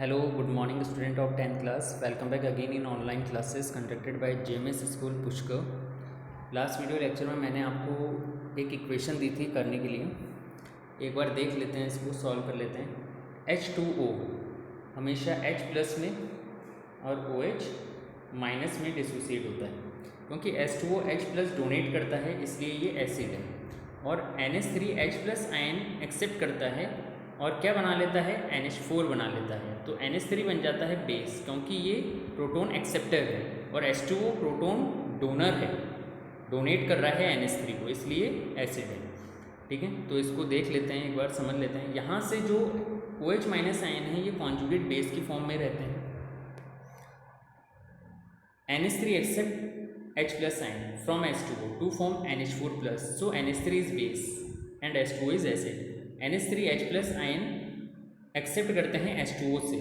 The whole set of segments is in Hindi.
Hello, good morning, student of 10th class. Welcome back again in online classes conducted by JMS School Pushkar. Last video lecture में मैंने आपको एक इक्वेशन दी थी करने के लिए. एक बार देख लेते हैं, इसको सॉल्व कर लेते हैं. H2O हमेशा H प्लस में और OH माइनस में डिसोसिएट होता है, क्योंकि H2O H प्लस डोनेट करता है इसलिए ये एसिड है, और NH3 H plus ion accept करता है और क्या बना लेता है, NH4 बना लेता है. तो NH3 बन जाता है बेस, क्योंकि ये प्रोटोन एक्सेप्टर है और H2O प्रोटोन डोनर है, डोनेट कर रहा है NH3 को, इसलिए एसिड है. ठीक है, तो इसको देख लेते हैं, एक बार समझ लेते हैं. यहाँ से जो OH माइनस आयन है ये कॉन्जुगेट बेस की फॉर्म में रहते हैं. NH3 accept H plus ion from H2O to form NH4 plus, so NH3 is base and H2O is acid. NH3 H plus ion accept करते हैं H2O से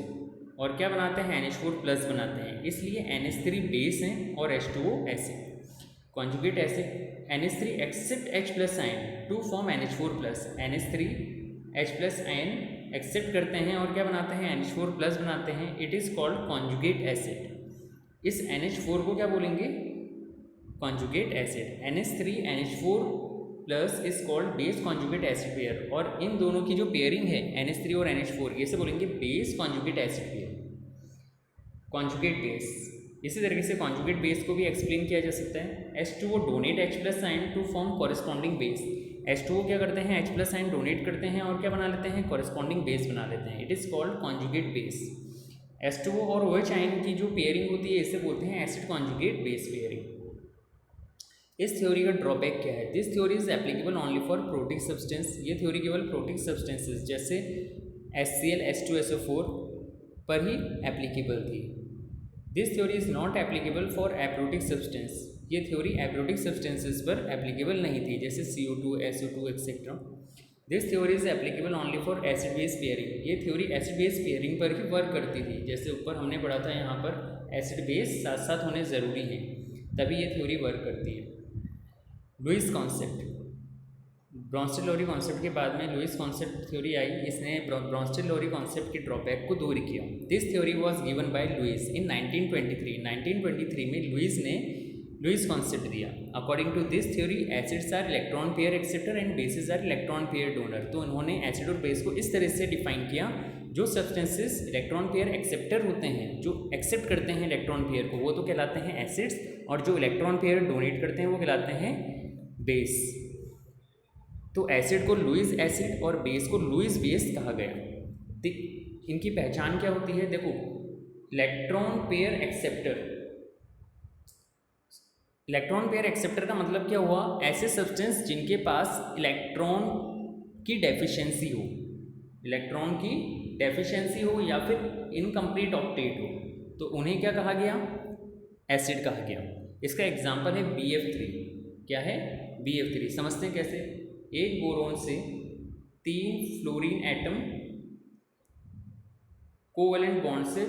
और क्या बनाते हैं, NH4 प्लस बनाते हैं, इसलिए NH3 बेस है और H2O acid. Conjugate acid NH3 accept H plus ion to form NH4 plus. NH3 H plus ion accept करते हैं और क्या बनाते हैं, NH4 प्लस बनाते हैं. It is called conjugate acid. इस NH4 को क्या बोलेंगे, conjugate acid. NH3 NH4 plus is called base conjugate acid pair, और इन दोनों की जो पेयरिंग है NH3 और NH4 ये से बोलेंगे base conjugate acid pair, conjugate base. इसी तरीके से कॉन्जुगेट बेस को भी एक्सप्लेन किया जा सकता है. H2O donate H plus ion to form corresponding base. H2O क्या करते हैं, H प्लस आयन डोनेट करते हैं और क्या बना लेते हैं, कॉरेस्पॉन्डिंग बेस बना लेते हैं. It is called conjugate base. H2O और OH आयन की जो पेयरिंग होती है इसे बोलते हैं एसिड कॉन्जुगेट बेस पेयरिंग. इस थ्योरी का ड्रॉबैक क्या है, this theory is applicable only for protic substance. ये थ्योरी केवल प्रोटिक सब्सटेंसेस जैसे HCl H2SO4 पर ही एप्लीकेबल थी. This theory is not applicable for aprotic substance. ये थ्योरी एप्रोटिक सब्सटेंसेस पर एप्लीकेबल नहीं थी, जैसे CO2 SO2 etcetera. This theory is applicable only for acid base pairing. ये थ्योरी एसिड बेस पेयरिंग पर ही वर्क करती थी. जैसे ऊपर हमने पढ़ा था, यहाँ पर एसिड बेस साथ साथ होने ज़रूरी हैं, तभी ये थ्योरी वर्क करती है. लुईस कॉन्सेप्ट, ब्रॉन्स्टेड-लोरी कॉन्सेप्ट के बाद में लुईस कॉन्सेप्ट थ्योरी आई. इसने ब्रॉन्स्टेड-लोरी कॉन्सेप्ट के ड्रॉबैक को दूर किया. This theory was given by Lewis in 1923. 1923 में लुईस ने लुईस कॉन्सेप्ट दिया. According to this theory acids are electron pair acceptor and bases are electron pair donor. तो उन्होंने एसिड और बेस को इस तरह से डिफाइन किया, जो सब्सटेंसेस इलेक्ट्रॉन पेयर एक्सेप्टर होते हैं, जो एक्सेप्ट करते हैं इलेक्ट्रॉन पेयर को, वो तो कहलाते हैं एसिड्स, और जो इलेक्ट्रॉन पेयर डोनेट करते हैं वो कहलाते हैं बेस. तो एसिड को लुईस एसिड और बेस को लुईस बेस कहा गया. इनकी पहचान क्या होती है, देखो, electron pair acceptor. Electron pair acceptor का मतलब क्या हुआ, ऐसे सब्सटेंस जिनके पास इलेक्ट्रॉन की डेफिशिएंसी हो, इलेक्ट्रॉन की डेफिशिएंसी हो या फिर इनकम्प्लीट ऑक्टेट हो, तो उन्हें क्या कहा गया, एसिड कहा गया. इसका एग्जांपल है BF3. क्या है, BF3. समझते हैं कैसे. एक बोरोन से 3 फ्लोरीन एटम कोवेलेंट बॉन्ड से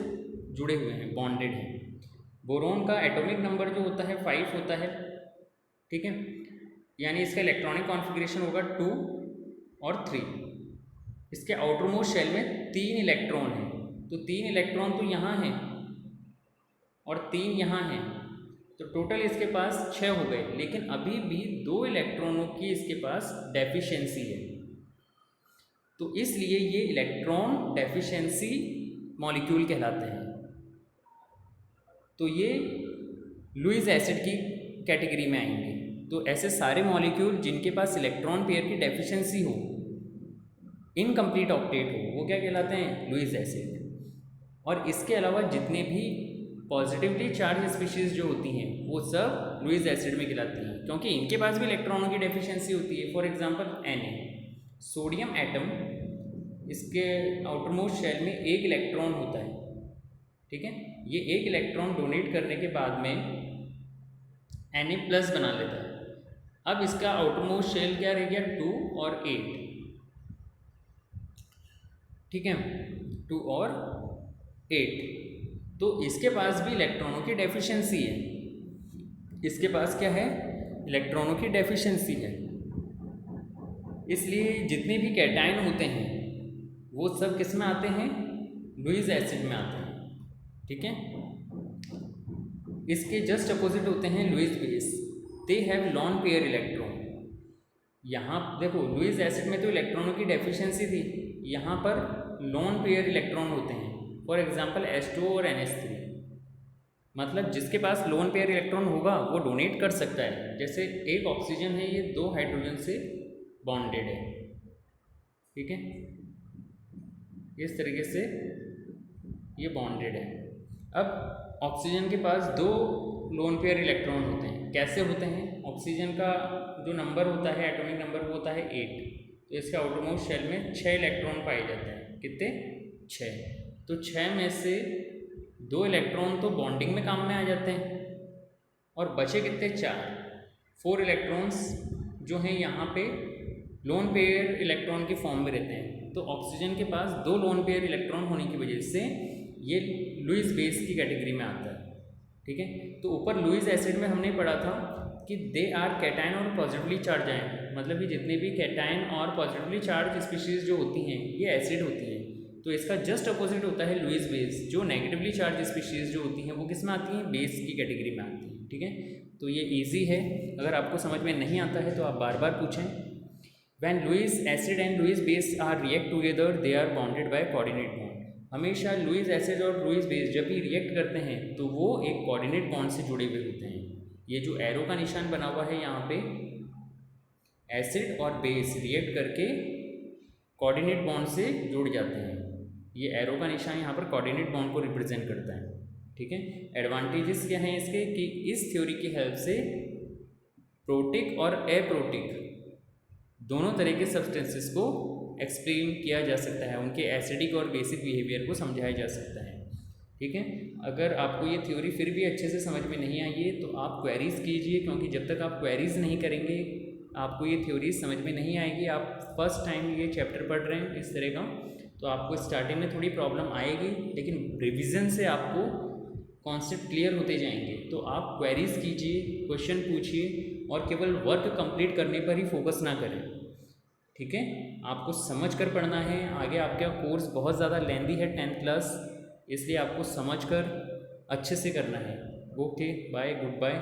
जुड़े हुए हैं, बॉन्डेड हैं. बोरोन का एटॉमिक नंबर जो होता है 5 होता है, ठीक है, यानी इसका इलेक्ट्रॉनिक कॉन्फ़िगरेशन होगा 2 और 3. इसके आउटर मोस्ट शेल में 3 इलेक्ट्रॉन हैं, तो 3 इलेक्ट्रॉन तो यहाँ हैं और 3 यहाँ हैं, तो टोटल इसके पास 6 हो गए. लेकिन अभी भी 2 इलेक्ट्रॉनों की इसके पास डेफिशिएंसी है, तो इसलिए ये इलेक्ट्रॉन डेफिशिएंसी मॉलिक्यूल कहलाते हैं. तो ये लुईस एसिड की कैटेगरी में आएंगे. तो ऐसे सारे मॉलिक्यूल जिनके पास इलेक्ट्रॉन पेयर की डेफिशिएंसी हो, इनकम्प्लीट ऑक्टेट हो, वो क्या कहलाते हैं, लुईस एसिड. और इसके अलावा जितने भी पॉजिटिवली चार्ज स्पीशीज़ जो होती हैं वो सब लुईस एसिड में कहलाती हैं, क्योंकि इनके पास भी इलेक्ट्रॉनों की डेफिशिएंसी होती है. For example Na, sodium atom, इसके आउटरमोस्ट शेल में 1 इलेक्ट्रॉन होता है, ठीक है. ये 1 इलेक्ट्रॉन डोनेट करने के बाद में Na प्लस बना लेता है. अब इसका आउटरमोस्ट शेल क्या रह गया, 2 और 8, ठीक है, 2 और 8. तो इसके पास भी इलेक्ट्रॉनों की डेफिशिएंसी है. इसके पास क्या है, इलेक्ट्रॉनों की डेफिशिएंसी है. इसलिए जितने भी कैटायन होते हैं वो सब किस में आते हैं, लुईस एसिड में आते हैं, ठीक है। इसके जस्ट अपोजिट होते हैं Lewis base, they have lone pair electron. यहाँ देखो लुईस एसिड में तो इलेक्ट्रॉनों की डेफिशिएंसी थी, यहाँ पर लॉन पेयर इलेक्ट्रॉन होते हैं, फॉर एग्जांपल H2O और NH3। मतलब जिसके पास लोन पेयर इलेक्ट्रॉन होगा वो डोनेट कर सकता है। जैसे एक ऑक्सीजन है, ये 2 हाइड्रोजन से बॉन्डेड है, ठीक है, इस तरीके से ये बॉन्डेड है। अब ऑक्सीजन के पास 2 लोन पेयर इलेक्ट्रॉन होते हैं। कैसे होते हैं? ऑक्सीजन का जो नंबर होता है, एटॉमिक नंबर, वो होता है 8। तो इसके आउटरमोस्ट शेल में 6 इलेक्ट्रॉन पाए जाते हैं। कितने? 6। तो 6 में से 2 इलेक्ट्रॉन तो बॉन्डिंग में काम में आ जाते हैं और बचे कितने? 4 इलेक्ट्रॉन्स जो हैं यहाँ पे लोन पेयर इलेक्ट्रॉन के फॉर्म में रहते हैं। तो ऑक्सीजन के पास 2 लोन पेयर इलेक्ट्रॉन होने की वजह से ये लुईस बेस की कैटेगरी में आता है, ठीक है। तो ऊपर लुईस एसिड में हमने पढ़ा था कि दे आर कैटायन और पॉजिटिवली चार्ज आयन, मतलब कि जितने भी कैटायन और पॉजिटिवली चार्ज स्पीशीज़ जो होती हैं ये एसिड होती हैं। तो इसका जस्ट अपोजिट होता है लुईस बेस, जो नेगेटिवली चार्ज स्पीशीज़ जो होती हैं वो किस में आती हैं? बेस की कैटेगरी में आती हैं, ठीक है। तो ये ईजी है, अगर आपको समझ में नहीं आता है तो आप बार बार पूछें। When Lewis acid and Lewis base are react together, they are bonded by coordinate bond. हमेशा लुईस एसिड और लुईस बेस जब भी रिएक्ट करते हैं तो वो एक कोऑर्डिनेट बॉन्ड से जुड़े हुए होते हैं। ये जो एरो का निशान बना हुआ है यहाँ पे, एसिड और बेस रिएक्ट करके कोऑर्डिनेट बॉन्ड से जुड़ जाते हैं। ये एरो का निशान यहाँ पर कोऑर्डिनेट बॉन्ड को रिप्रेजेंट करता है, ठीक है। एडवांटेजेस क्या हैं इसके कि इस थ्योरी की हेल्प से प्रोटिक और एप्रोटिक दोनों तरह के सब्सटेंसेस को एक्सप्लेन किया जा सकता है, उनके एसिडिक और बेसिक बिहेवियर को समझाया जा सकता है, ठीक है। अगर आपको ये थ्योरी फिर भी अच्छे से समझ में नहीं आई है तो आप क्वेरीज़ कीजिए, क्योंकि जब तक आप क्वेरीज़ नहीं करेंगे आपको ये थ्योरी समझ में नहीं आएगी। आप फर्स्ट टाइम ये चैप्टर पढ़ रहे हैं इस तरह का, तो आपको स्टार्टिंग में थोड़ी प्रॉब्लम आएगी, लेकिन रिविज़न से आपको कॉन्सेप्ट क्लियर होते जाएंगे। तो आप क्वेरीज़ कीजिए, क्वेश्चन पूछिए और केवल वर्क कंप्लीट करने पर ही फोकस ना करें, ठीक है। आपको समझ कर पढ़ना है। आगे आपका कोर्स बहुत ज़्यादा लेंदी है 10th क्लास, इसलिए आपको समझ कर अच्छे से करना है। Okay, bye, good bye.